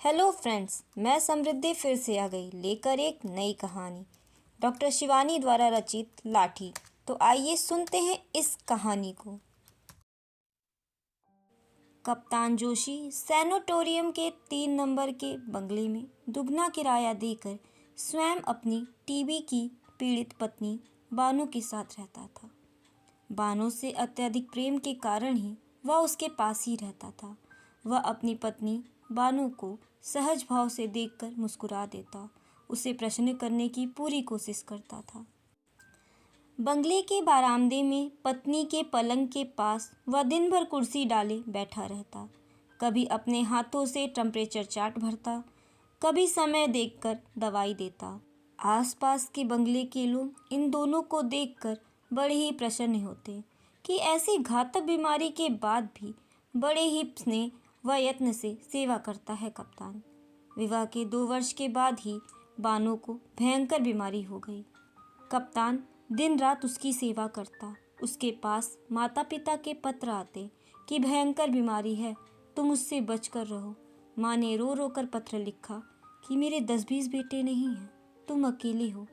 Hello friends, मैं समृद्धि फिर से आ गई लेकर एक नई कहानी डॉक्टर शिवानी द्वारा रचित लाठी। तो आइए सुनते हैं इस कहानी को। कप्तान जोशी सैनिटोरियम के 3 नंबर के बंगले में दुगना किराया देकर स्वयं अपनी टीबी की पीड़ित पत्नी बानो के साथ रहता था। बानो से अत्यधिक प्रेम के कारण ही वह उसके पास ही रहता था। वह अपनी पत्नी बानो को सहज भाव से देखकर मुस्कुरा देता, उसे प्रश्न करने की पूरी कोशिश करता था। बंगले के बरामदे में पत्नी के पलंग के पास वह दिन भर कुर्सी डाले बैठा रहता। कभी अपने हाथों से टेम्परेचर चार्ट भरता, कभी समय देखकर दवाई देता। आसपास के बंगले के लोग इन दोनों को देखकर बड़े ही प्रसन्न होते कि ऐसी घातक बीमारी के बाद भी बड़े ही स्नेह व यत्न से सेवा करता है कप्तान। विवाह के 2 वर्ष के बाद ही बानो को भयंकर बीमारी हो गई। कप्तान दिन रात उसकी सेवा करता। उसके पास माता पिता के पत्र आते कि भयंकर बीमारी है, तुम उससे बचकर रहो। माँ ने रो रो कर पत्र लिखा कि मेरे 10-20 बेटे नहीं हैं, तुम अकेले हो।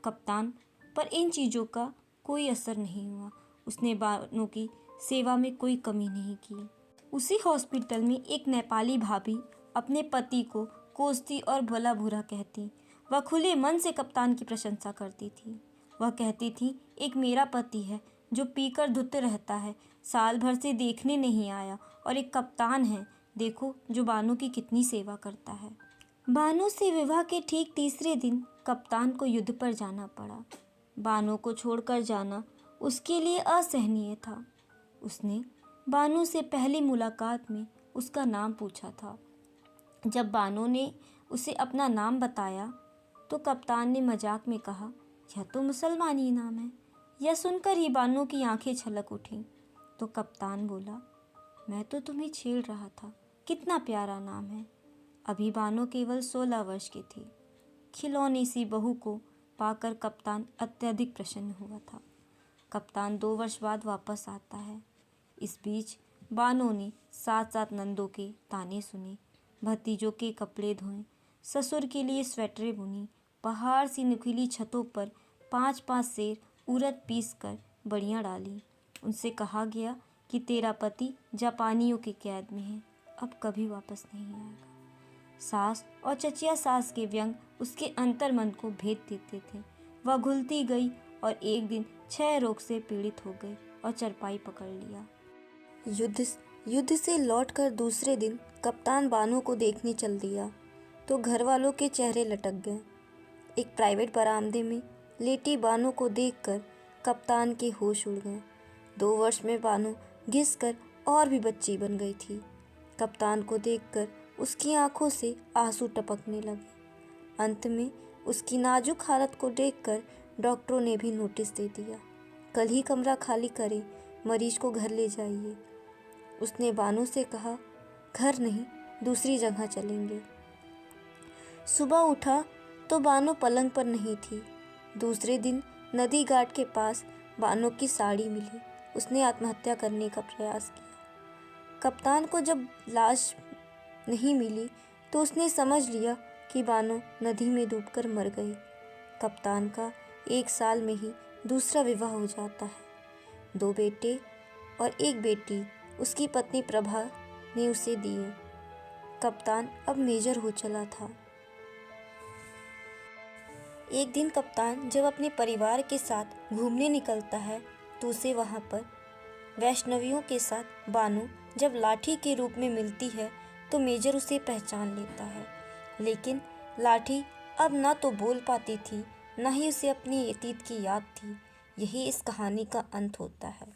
कप्तान पर इन चीज़ों का कोई असर नहीं हुआ। उसने बानो की सेवा में कोई कमी नहीं की। उसी हॉस्पिटल में एक नेपाली भाभी अपने पति को कोसती और भला बुरा कहती। वह खुले मन से कप्तान की प्रशंसा करती थी। वह कहती थी, एक मेरा पति है जो पीकर धुत रहता है, साल भर से देखने नहीं आया, और एक कप्तान है, देखो जो बानो की कितनी सेवा करता है। बानो से विवाह के ठीक तीसरे दिन कप्तान को युद्ध पर जाना पड़ा। बानो को छोड़कर जाना उसके लिए असहनीय था। उसने बानो से पहली मुलाकात में उसका नाम पूछा था। जब बानो ने उसे अपना नाम बताया तो कप्तान ने मजाक में कहा, यह तो मुसलमानी नाम है। यह सुनकर ही बानो की आंखें छलक उठीं। तो कप्तान बोला, मैं तो तुम्हें छेड़ रहा था, कितना प्यारा नाम है। अभी बानो केवल 16 वर्ष की थी। खिलौनी सी बहू को पाकर कप्तान अत्यधिक प्रसन्न हुआ था। कप्तान 2 वर्ष बाद वापस आता है। इस बीच बानो ने 7-7 नंदों के ताने सुने, भतीजों के कपड़े धोए, ससुर के लिए स्वेटरें बुनी, पहाड़ सी नुकीली छतों पर 5-5 सेर उड़द पीस कर बड़ियाँ डाली। उनसे कहा गया कि तेरा पति जापानियों के कैद में है, अब कभी वापस नहीं आएगा। सास और चचिया सास के व्यंग उसके अंतर्मन को भेद देते थे। वह घुलती गई और एक दिन क्षय रोग से पीड़ित हो गई और चरपाई पकड़ लिया। युद्ध से लौटकर दूसरे दिन कप्तान बानो को देखने चल दिया तो घर वालों के चेहरे लटक गए। एक प्राइवेट बरामदे में लेटी बानो को देखकर कप्तान के होश उड़ गए। 2 वर्ष में बानो घिसकर और भी बच्ची बन गई थी। कप्तान को देखकर उसकी आंखों से आंसू टपकने लगे। अंत में उसकी नाजुक हालत को देखकर डॉक्टरों ने भी नोटिस दे दिया, कल ही कमरा खाली करें, मरीज को घर ले जाइए। उसने बानो से कहा, घर नहीं, दूसरी जगह चलेंगे। सुबह उठा तो बानो पलंग पर नहीं थी। दूसरे दिन नदी घाट के पास बानो की साड़ी मिली। उसने आत्महत्या करने का प्रयास किया। कप्तान को जब लाश नहीं मिली तो उसने समझ लिया कि बानो नदी में डूबकर मर गई। कप्तान का 1 साल में ही दूसरा विवाह हो जाता है। 2 बेटे और 1 बेटी उसकी पत्नी प्रभा ने उसे दिए। कप्तान अब मेजर हो चला था। एक दिन कप्तान जब अपने परिवार के साथ घूमने निकलता है तो उसे वहाँ पर वैष्णवियों के साथ बानो जब लाठी के रूप में मिलती है तो मेजर उसे पहचान लेता है। लेकिन लाठी अब ना तो बोल पाती थी, ना ही उसे अपनी अतीत की याद थी। यही इस कहानी का अंत होता है।